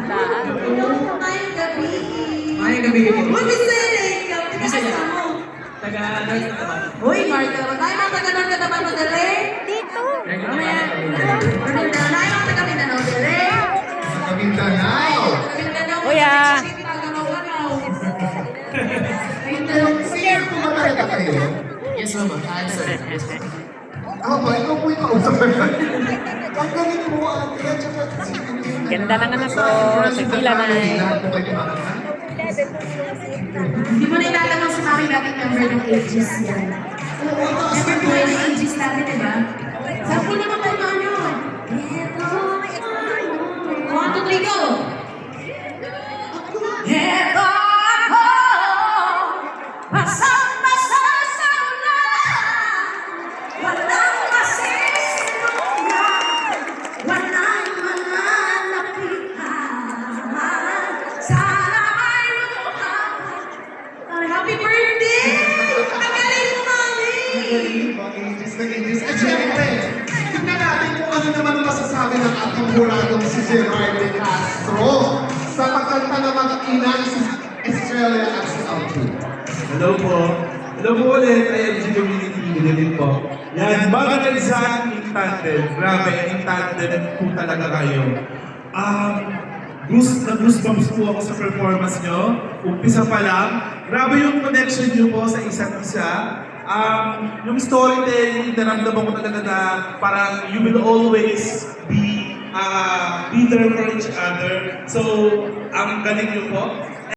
handaan. Mayang gabi. Mayang gabi. Uy, Bisaya! Taga-asa mo. Taga-North Cotabato. Uy, Marta, tayo mga taga-North Cotabato dali. Dito. Mamaya. Tayo mga taga-Mindanao dali. Sa Mindanao. Taga-Mindanao. Kuya. Senior po ba talaga kayo? Yes, mama. Answer. Ako ba? Ikaw po yung kausap. Ang galing mo, ate. At saka si Ganda ng anak ko. Si Pila na eh. Lahat po kayo makakanta? Hindi mo na itatanong sa akin natin number ng ages yan. Never po yung ages natin, di ba? Saan po naman po nyo? 1, 2, 3, go! Heto ako, basang-basa sa ulan, walang masisinungan, walang mananapihan, sana ay lumaban. Happy birthday! Ang galing mo, mami! Nag-English. At syempre, tignan natin kung ano naman ang masasabi ng ating buradong si Gerard de Castro sa pagkanta ng mga ina si Estrella at si Alvin. Hello po. Hello po ulit, IMG Community. Good evening po. Yan, Magandang in tandem. Grabe, in tandem po talaga kayo. Goosebumps po ako sa performance nyo. Umpisa pa lang. Grabe yung connection nyo po sa isa't isa. Yung storytelling, naramdaman ko talaga na parang you will always be there for each other. So, ang galing nyo po.